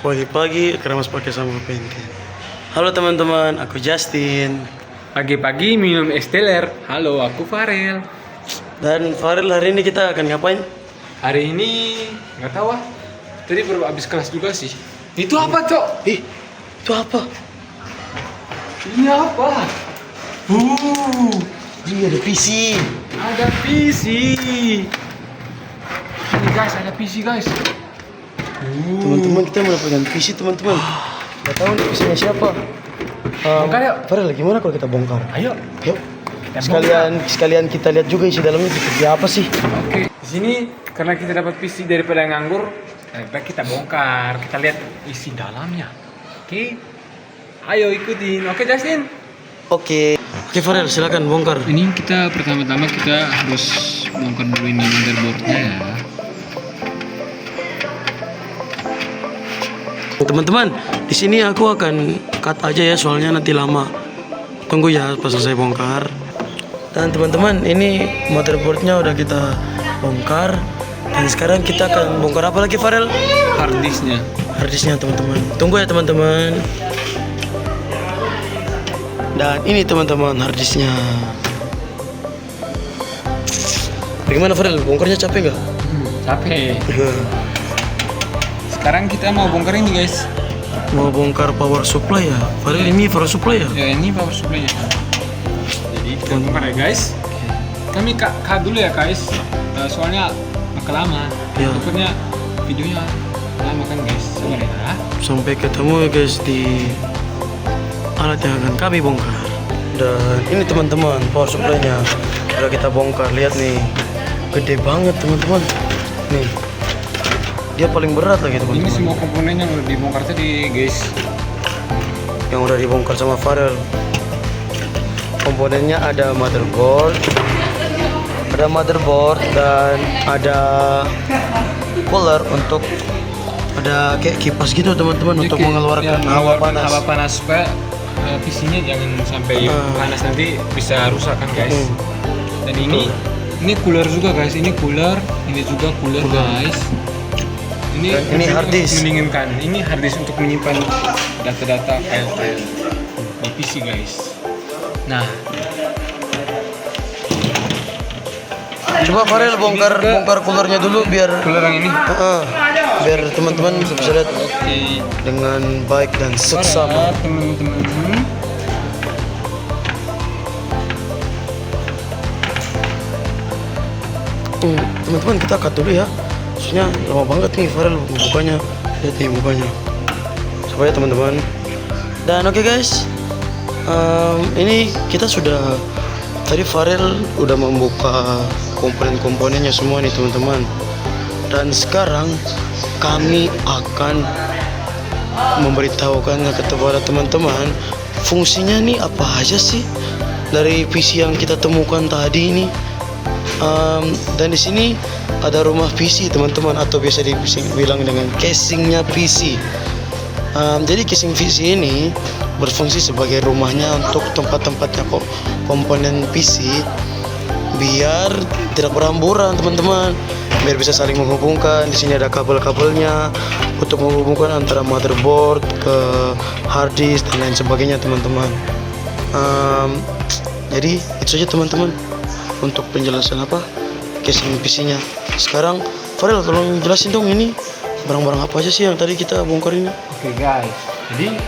Pagi-pagi keramas pakai sama pentin. Halo teman-teman, aku Justin. Pagi-pagi minum es teler. Halo, aku Farel. Dan Farel, hari ini kita akan ngapain? Hari ini nggak tahu ah. Tadi baru habis kelas juga sih. Itu apa, Cok? Itu apa? Ini apa? Ini ada PC. Ada PC. Ini guys, ada PC guys. Teman-teman, kita mendapatkan PC teman-teman. Gak tahu nih PC-nya siapa. Bongkar yuk. Farel, gimana kalau kita bongkar? Ayo. Yuk. Sekalian kita lihat juga isi dalamnya seperti apa sih. Oke. Di sini karena kita dapat PC daripada nganggur, lebih baik kita bongkar. Kita lihat isi dalamnya. Oke. Ayo ikutin. Oke, Justin. Oke, Farel, silakan bongkar. Ini kita pertama-tama kita harus bongkar dulu ini motherboardnya ya. Teman-teman, di sini aku akan cut aja ya, soalnya nanti lama. Tunggu ya pas selesai bongkar. Dan teman-teman, ini motherboardnya udah kita bongkar. Dan sekarang kita akan bongkar apa lagi, Farel? Harddisknya. Harddisknya teman-teman. Tunggu ya teman-teman. Dan ini teman-teman harddisknya. Bagaimana Farel? Bongkarnya capek nggak? Capek. Sekarang kita mau bongkar ini guys. Mau bongkar power supply ya? Farel, ini power supply ya? Ya ini power supply-nya. Jadi kita bongkar ya guys. Kami cut dulu ya guys. Soalnya bakal lama. Ya. Takutnya videonya lama kan guys. Sabar ya. Sampai ketemu ya guys di alat yang akan kami bongkar. Dan ini teman-teman power supply-nya udah kita bongkar. Lihat nih, gede banget teman-teman. Nih, dia paling berat lagi Ini teman-teman. semua komponen yang udah dibongkar tadi guys. Yang udah dibongkar sama Farel. Komponennya ada motherboard, dan ada cooler untuk ada kayak kipas gitu teman-teman untuk mengeluarkan hawa panas. Hawa panas supaya PC-nya jangan sampai panas nanti bisa rusak kan guys. Dan ini cooler juga guys. Ini cooler, ini juga cooler guys. Ini hard disk. Mendinginkan. Ini hard disk untuk menyimpan data-data file-file di PC guys. Nah, Coba Farel bongkar coolernya dulu biar cooler yang ini. Biar teman-teman bisa lihat Oke. dengan baik dan seksama. Teman-teman. Teman-teman, kita cut dulu ya. Soalnya lama banget nih Farel bukanya. Lihat nih bukanya. Supaya teman-teman. Dan oke guys, ini kita sudah tadi Farel udah membuka komponen-komponennya semua nih teman-teman. Dan sekarang kami akan memberitahukan kepada teman-teman fungsinya nih apa aja sih dari PC yang kita temukan tadi ini. Dan di sini ada rumah PC teman-teman, atau biasa dibilang dengan casingnya PC. Jadi casing PC ini berfungsi sebagai rumahnya untuk tempat-tempatnya komponen PC biar tidak beramburan teman-teman, biar bisa saling menghubungkan. Di sini ada kabel-kabelnya untuk menghubungkan antara motherboard ke hard disk dan lain sebagainya teman-teman. Jadi itu saja teman-teman untuk penjelasan casing PC-nya. Sekarang Farel, tolong jelasin dong, ini barang-barang apa aja sih yang tadi kita bongkar ini? Oke guys, jadi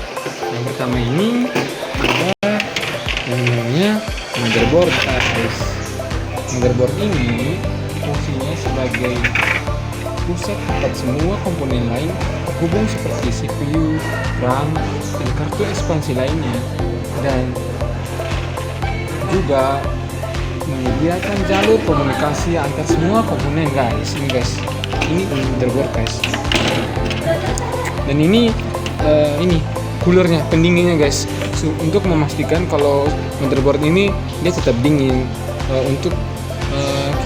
yang pertama ini ada yang namanya motherboard guys. Motherboard ini fungsinya sebagai pusat tempat semua komponen lain terhubung seperti CPU, RAM, dan kartu ekspansi lainnya, dan juga menyediakan jalur komunikasi antar semua komponen guys. Ini motherboard guys. Dan ini coolernya, pendinginnya guys, untuk memastikan kalau motherboard ini dia tetap dingin, untuk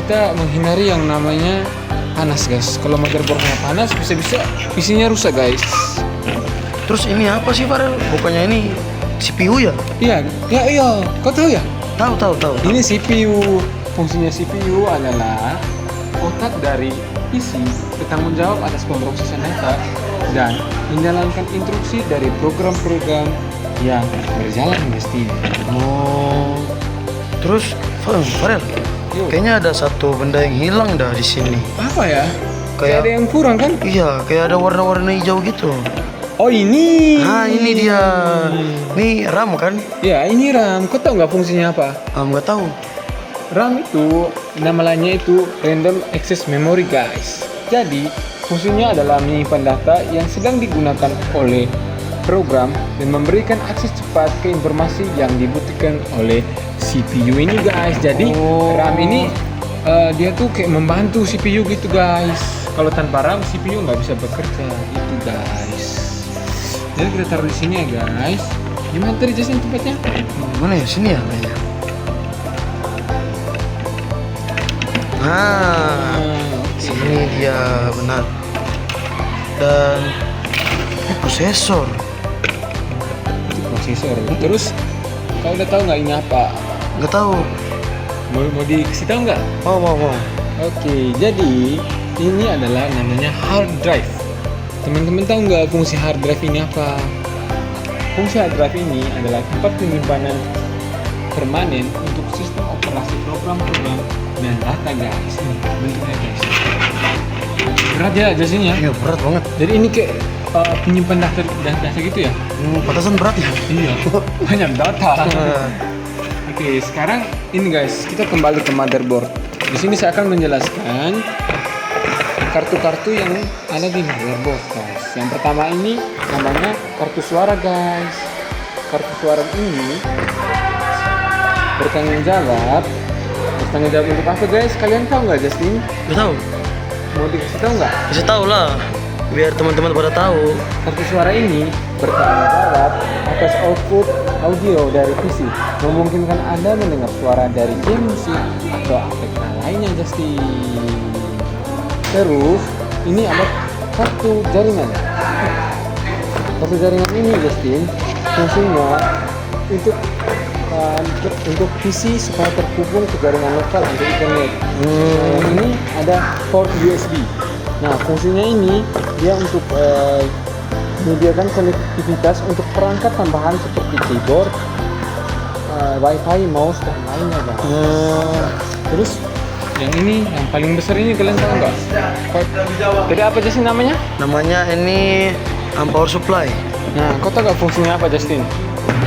kita menghindari yang namanya panas guys. Kalau motherboardnya panas bisa-bisa PC-nya rusak guys. Terus ini apa sih Farel? Bukannya ini CPU ya? Iya, kau tahu ya? Tahu. Ini CPU. Fungsinya CPU adalah otak dari PC bertanggung jawab atas pemrosesan data dan menjalankan instruksi dari program-program yang berjalan mestinya. Oh. Terus, Farel, Yuk. kayaknya ada satu benda yang hilang dah di sini. Apa ya? Kayak- Kayak ada yang kurang kan? Iya, kayak ada warna-warna hijau gitu. Oh ini. Nah, ini dia. Ini RAM kan? Ya ini RAM. Kau tahu nggak fungsinya apa? Nggak tahu. RAM itu nama lainnya itu Random Access Memory guys. Jadi fungsinya adalah menyimpan data yang sedang digunakan oleh program dan memberikan akses cepat ke informasi yang dibutuhkan oleh CPU ini guys. Jadi Oh. RAM ini dia tuh kayak membantu CPU gitu guys. Kalau tanpa RAM CPU nggak bisa bekerja gitu guys. Jadi kita taruh di sini ya guys. Gimana tadi Justin tempatnya? Mana ya? Sini ya kayaknya. Nah, sini dia benar. Dan ini prosesor. Itu prosesor. Terus kau udah tahu nggak ini apa? Nggak tahu. Mau dikasih tahu nggak? Mau. Oke, jadi ini adalah namanya hard drive. Teman-teman tahu nggak fungsi hard drive ini apa? Fungsi hard drive ini adalah tempat penyimpanan permanen untuk sistem operasi program-program dan data guys. Ini bentuknya guys. Berat ya jasnya. Iya, berat banget. Jadi ini kayak penyimpan data gitu ya? Pantasan berat ya. Iya. Banyak data. Oke, sekarang ini guys, kita kembali ke motherboard. Di sini saya akan menjelaskan kartu-kartu yang ada di motherboard, guys. Yang pertama ini namanya kartu suara, guys. Kartu suara ini bertanggung jawab untuk apa, guys? Kalian tahu nggak, Justin? Nggak tahu. Mau dikasih tahu nggak? Kasih tahu lah, biar teman-teman pada tahu. Kartu suara ini bertanggung jawab atas output audio dari PC, memungkinkan Anda mendengar suara dari game musik atau efek lainnya, Justin. Terus, ini ada kartu jaringan. Kartu jaringan ini, Justin, fungsinya untuk PC supaya terhubung ke jaringan lokal atau internet. Ini ada port USB. Nah, fungsinya ini dia untuk menyediakan konektivitas untuk perangkat tambahan seperti keyboard, wifi, mouse dan lainnya, guys. Terus yang ini yang paling besar ini kalian tahu nggak? Tadi apa sih namanya? Namanya ini power supply. Nah, kau tahu nggak fungsinya apa, Justin?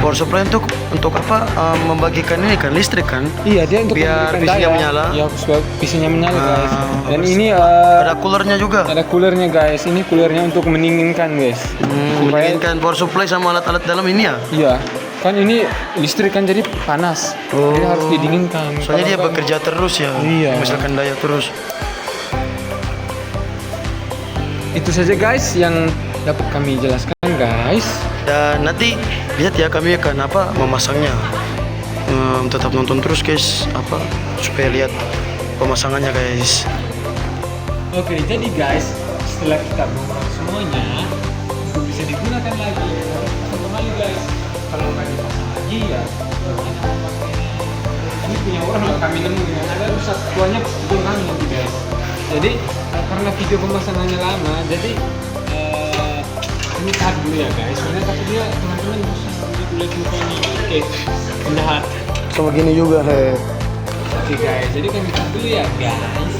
Power supply untuk apa? Membagikan ini kan listrik kan? Iya, dia untuk Biar memberikan PC-nya daya. menyala. Ya, supaya PC-nya menyala, guys. Dan terus ini Ada coolernya juga. ada coolernya, guys. Ini coolernya untuk mendinginkan, guys. Supaya Mendinginkan power supply sama alat-alat dalam ini ya. iya, kan ini listrik kan jadi panas. Jadi harus didinginkan. Soalnya dia Kalau kan- bekerja terus ya. Iya. Misalkan daya terus. Itu saja, guys, yang dapat kami jelaskan, guys. Dan nanti lihat ya kami akan memasangnya. Tetap nonton terus guys, supaya lihat pemasangannya guys. Oke, jadi guys, setelah kita bongkar semuanya, untuk bisa digunakan lagi, harus kembali, guys. Kalau nggak dipasang lagi ya, bagaimana memakainya? Ini punya orang yang kami nemu ya. Ada rusak tuanya betul kami nanti, guys. Jadi karena video pemasangannya lama, jadi ini cut dulu ya, guys. Soalnya takutnya teman-teman bisa lihat mukanya. Oke, penjahat. Sama gini juga Oke, guys, jadi kami cut dulu ya, guys.